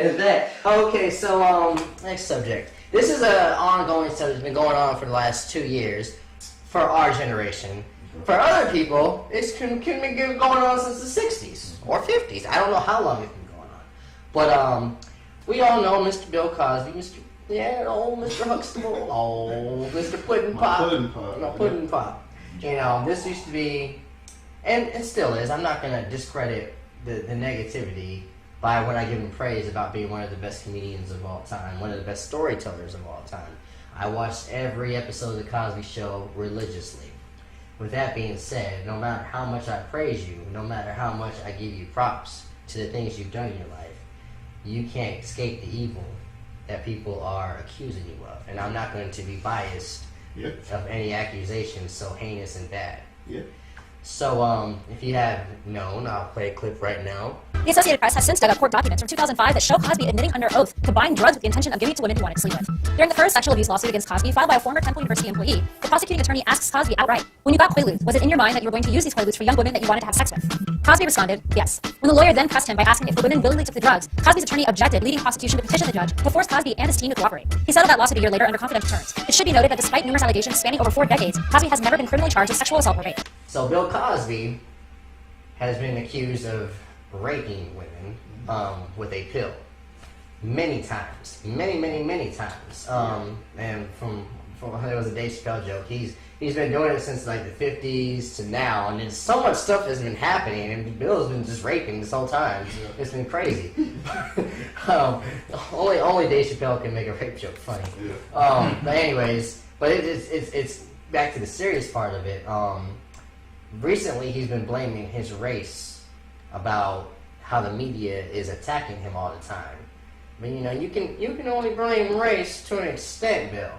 is that. Okay, so next subject. This is an ongoing subject that's been going on for the last 2 years for our generation. For other people, it's can be going on since the 60s or 50s. I don't know how long it's been going on. But we all know Mr. Bill Cosby, old Mr. Huxtable, old Mr. Puddin' Pop. Puddin' Pop. You know, this used to be, and it still is. I'm not going to discredit the negativity by when I give him praise about being one of the best comedians of all time, one of the best storytellers of all time. I watched every episode of The Cosby Show religiously. With that being said, no matter how much I praise you, no matter how much I give you props to the things you've done in your life, you can't escape the evil that people are accusing you of. And I'm not going to be biased of any accusations so heinous and bad. So, if you have known, I'll play a clip right now. The Associated Press has since dug up court documents from 2005 that show Cosby admitting under oath to buying drugs with the intention of giving it to women he wanted to sleep with. During the first sexual abuse lawsuit against Cosby, filed by a former Temple University employee, the prosecuting attorney asks Cosby outright, "When you got Quaaludes, was it in your mind that you were going to use these Quaaludes for young women that you wanted to have sex with?" Cosby responded, "Yes." When the lawyer then pressed him by asking if the women willingly took the drugs, Cosby's attorney objected, leading prosecution to petition the judge to force Cosby and his team to cooperate. He settled that lawsuit a year later under confidential terms. It should be noted that despite numerous allegations spanning over 4 decades, Cosby has never been criminally charged with sexual assault or rape. So Bill Cosby has been accused of raping women with a pill many times, many times. And from it was a Dave Chappelle joke. He's been doing it since like the 50s to now, and then so much stuff has been happening, and Bill's been just raping this whole time. It's been crazy. Only Dave Chappelle can make a rape joke funny. But anyways, it's back to the serious part of it. Recently, he's been blaming his race about how the media is attacking him all the time. I mean, you know, you can only blame race to an extent, Bill.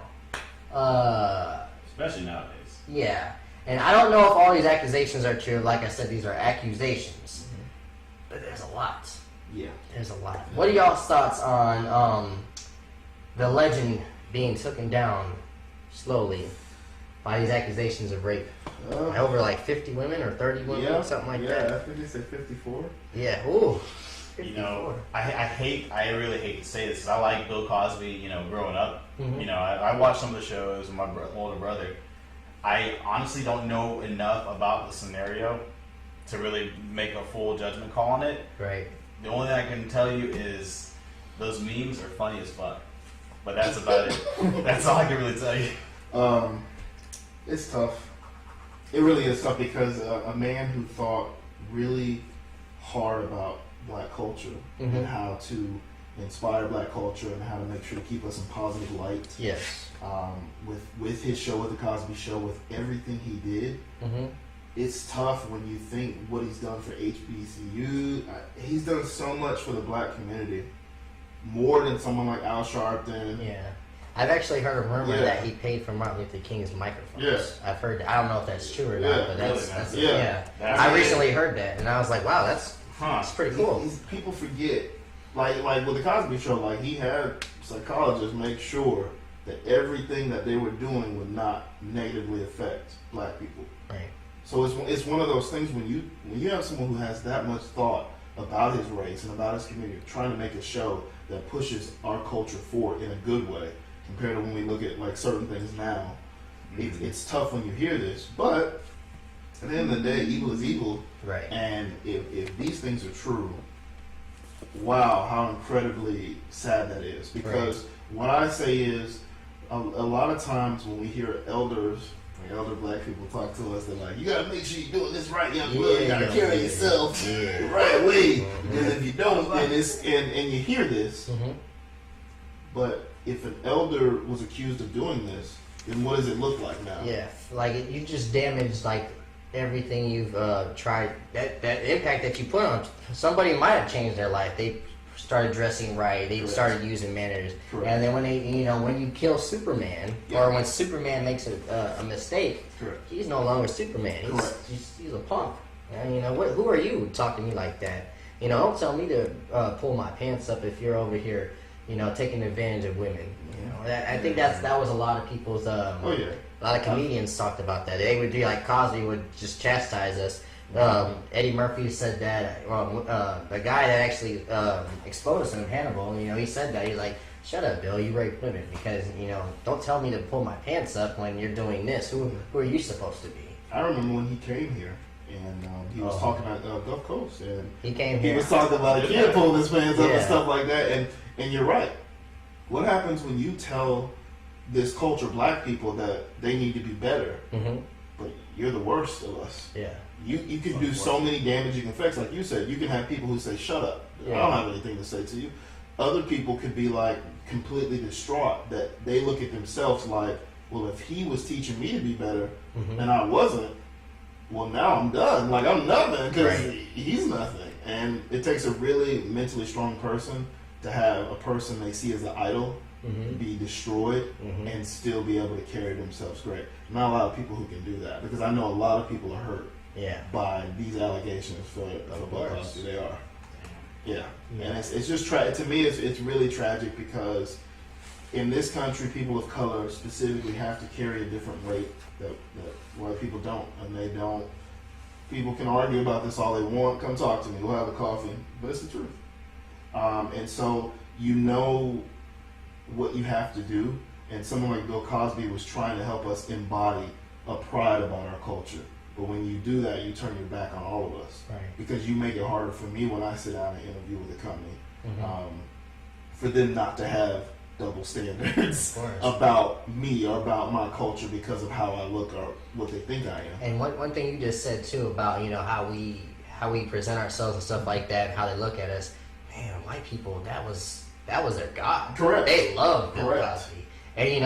Especially nowadays. Yeah, and I don't know if all these accusations are true. Like I said, these are accusations, but there's a lot. Yeah, there's a lot. What are y'all's thoughts on the legend being taken down slowly by these accusations of rape? Over like 50 women or 30 women, something like that. Yeah, I think they said 54. Yeah, ooh. 54. You know, I really hate to say this because I like Bill Cosby, you know, growing up. Mm-hmm. You know, I watched some of the shows with my older brother. I honestly don't know enough about the scenario to really make a full judgment call on it. Right. The only thing I can tell you is those memes are funny as fuck. But that's about it. That's all I can really tell you. It's tough. It really is tough because a man who thought really hard about black culture and how to inspire black culture and how to make sure to keep us in positive light. Yes. With his show, with the Cosby Show, with everything he did, it's tough when you think what he's done for HBCU. He's done so much for the black community, more than someone like Al Sharpton. Yeah. I've actually heard a rumor that he paid for Martin Luther King's microphones. Yeah. I've heard. I don't know if that's true or not, but that's yeah. I recently heard that, and I was like, wow, that's pretty cool. People forget, like with the Cosby Show, like he had psychologists make sure that everything that they were doing would not negatively affect black people. Right. So it's one of those things when you have someone who has that much thought about his race and about his community, trying to make a show that pushes our culture forward in a good way. Compared to when we look at like certain things now, it's tough when you hear this. But at the end of the day, evil is evil. Right. And if these things are true, wow, how incredibly sad that is. Because what I say is, a lot of times when we hear elder black people talk to us, they're like, you gotta make sure you're doing this right, young blood. You gotta carry yourself the right way. Because if you don't, then and you hear this. But if an elder was accused of doing this, then what does it look like now? Yeah, like you just damaged like everything you've tried. That impact that you put on somebody might have changed their life. They started dressing right. They started using manners. And then when you kill Superman, or when Superman makes a mistake, he's no longer Superman. He's a punk. And who are you talking to me like that? Don't tell me to pull my pants up if you're over here, taking advantage of women. I think that was a lot of people's. A lot of comedians talked about that. They would do like Cosby would just chastise us Eddie Murphy said that. The guy that actually exposed him, Hannibal, he said that. He's like, "Shut up, Bill. You rape women because don't tell me to pull my pants up when you're doing this. Who are you supposed to be?" I remember when he came here. And he was talking about Gulf Coast, and he came here. He was talking about a kid pulling his pants up and stuff like that. And you're right. What happens when you tell this culture, black people, that they need to be better, but you're the worst of us? Yeah. You can do so many damaging effects. Like you said, you can have people who say, "Shut up. I don't have anything to say to you." Other people could be like completely distraught that they look at themselves like, "Well, if he was teaching me to be better and I wasn't, well, now I'm done. Like, I'm nothing because he's nothing." And it takes a really mentally strong person to have a person they see as an idol be destroyed and still be able to carry themselves great. Not a lot of people who can do that, because I know a lot of people are hurt by these allegations for Bill Cosby. They are. Yeah. And it's just to me, it's really tragic because in this country, people of color specifically have to carry a different weight that white people don't, and they don't. People can argue about this all they want. Come talk to me. We'll have a coffee, but it's the truth. And so what you have to do, and someone like Bill Cosby was trying to help us embody a pride about our culture. But when you do that, you turn your back on all of us, because you make it harder for me when I sit down and interview with a company, for them not to have double standards about me or about my culture because of how I look or what they think I am. And one thing you just said too about how we present ourselves and stuff like that, and how they look at us. Man, white people, that was their god. Correct. They love Bill Cosby. And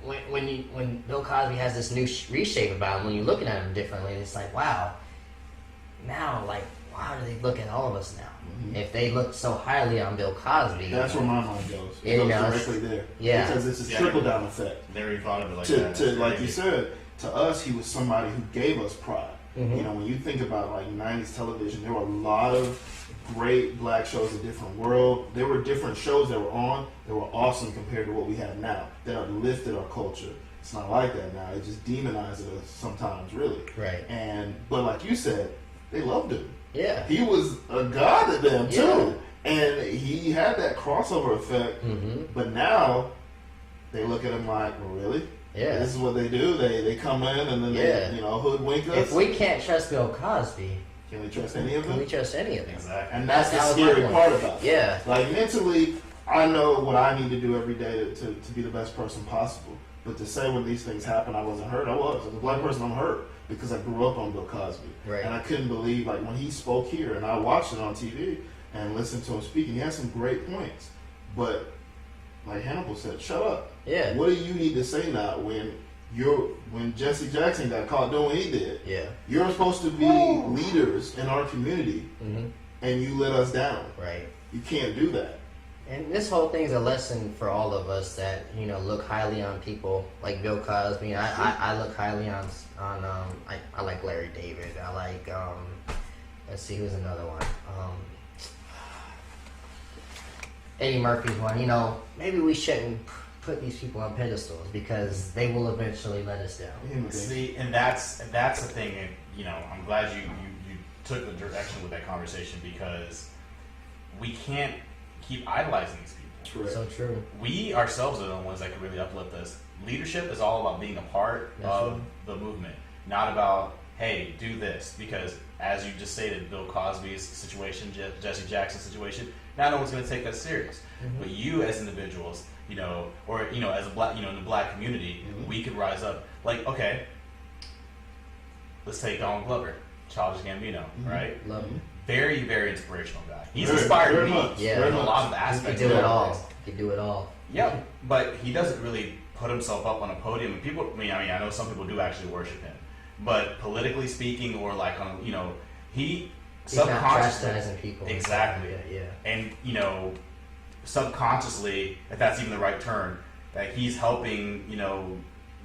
when Bill Cosby has this new reshape about him, when you're looking at him differently, it's like, wow. Now, like, how do they look at all of us now? If they look so highly on Bill Cosby, that's where my mind goes. It goes directly there. Yeah, because it's a trickle down effect. Never even thought of it like that. To like you said, to us, he was somebody who gave us pride. When you think about like 90s television, there were a lot of great black shows, A Different World. There were different shows that were on that were awesome compared to what we have now, that uplifted our culture. It's not like that now. It just demonizes us sometimes, really. Right. But like you said, they loved him. Yeah. He was a god to them too. And he had that crossover effect. But now they look at him like, well, really? Yeah. This is what they do. They come in and then they hoodwink us. If we can't trust Bill Cosby, can we trust any of them? Can we trust any of them? Exactly. And that's the scary part about it. Yeah. Like mentally, I know what I need to do every day to be the best person possible. But to say when these things happen, I wasn't hurt. I was. As a black person, I'm hurt because I grew up on Bill Cosby. Right. And I couldn't believe, like, when he spoke here, and I watched it on TV and listened to him speak, and he had some great points. But, like Hannibal said, shut up. Yeah. What do you need to say now when Jesse Jackson got caught doing what he did? Yeah. You're supposed to be leaders in our community, and you let us down. Right. You can't do that. And this whole thing's a lesson for all of us that look highly on people like Bill Cosby. I look highly on I like Larry David. I like let's see, who's another one. Eddie Murphy's one. Maybe we shouldn't put these people on pedestals because they will eventually let us down. See, and that's the thing. And I'm glad you took the direction with that conversation, because we can't keep idolizing these people. True. So true. We ourselves are the ones that can really uplift us. Leadership is all about being a part of the movement, not about, hey, do this. Because as you just stated, Bill Cosby's situation, Jesse Jackson's situation, not no one's going to take us serious. But you as individuals, or as a black, in the black community, we could rise up. Like, okay, let's take Donald Glover, Childish Gambino, right? Love him. Very, very inspirational guy. He's inspired me in a lot of aspects. He can do it all. He can do it all. Yeah, but he doesn't really put himself up on a podium. And people, I know some people do actually worship him, but politically speaking, or like on, he's subconsciously not chastising people. Exactly. Yeah. And subconsciously, if that's even the right term, that he's helping,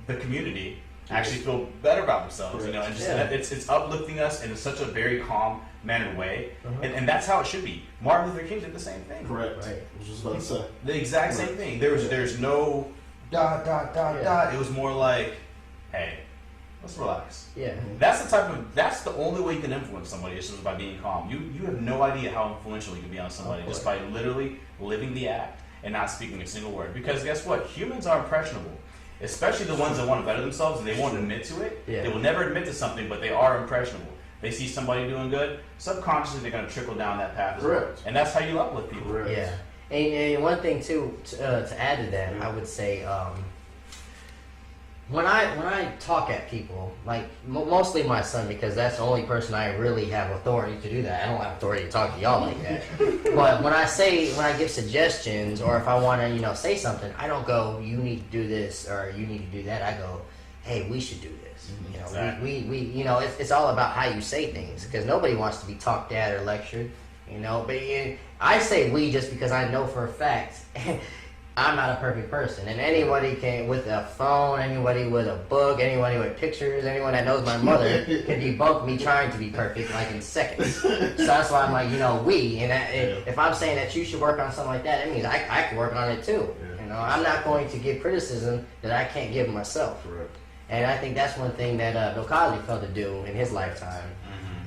the community actually feel better about themselves, and just it's uplifting us in such a very calm mannered way, and that's how it should be. Martin Luther King did the same thing. Correct. Right. I was just about to say the exact same thing. There's no ... It was more like, hey, let's relax. Yeah. That's the only way you can influence somebody is just by being calm. You have no idea how influential you can be on somebody just by literally living the act and not speaking a single word. Because guess what? Humans are impressionable. Especially the ones that want to better themselves and they won't admit to it. Yeah. They will never admit to something, but they are impressionable. They see somebody doing good, subconsciously they're going to trickle down that path as well. And that's how you uplift people. Correct. Yeah. And one thing too, to add to that, I would say, when I talk at people, like mostly my son, because that's the only person I really have authority to do that. I don't have authority to talk to y'all like that. But when I give suggestions, or if I want to, say something, I don't go, you need to do this or you need to do that. I go, hey, we should do this. Exactly. We it's all about how you say things, because nobody wants to be talked at or lectured, But I say we just because I know for a fact I'm not a perfect person, and anybody can, with a phone, anybody with a book, anybody with pictures, anyone that knows my mother can debunk me trying to be perfect like in seconds. So that's why I'm like, we, and if I'm saying that you should work on something like that, it means I can work on it too. I'm not going to give criticism that I can't give myself. Correct. And I think that's one thing that Bill Cosby failed to do in his lifetime.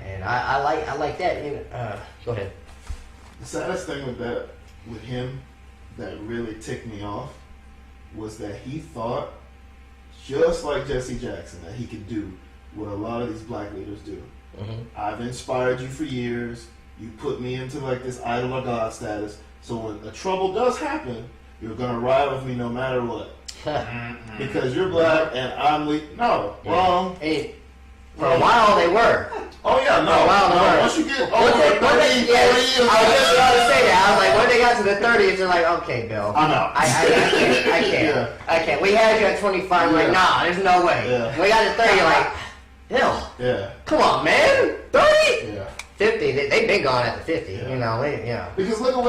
And I like that. Go ahead. The saddest thing with him that really ticked me off was that he thought, just like Jesse Jackson, that he could do what a lot of these black leaders do. I've inspired you for years. You put me into like this idol of God status. So when a trouble does happen, you're gonna ride with me no matter what. Because you're black and I'm weak. No, wrong. Hey, for a while they were. Oh yeah, no. Once you get over 30, I was just about to say that. I was like, when they got to the 30s, they're like, okay, Bill. I know. I can't. I can't. We had you at 25. I'm like, nah, there's no way. Yeah. When we got to 30, you're like, Bill. Yeah. Come on, man. 30? Yeah. 50. They've been gone at the 50. Yeah. You know. Because look at what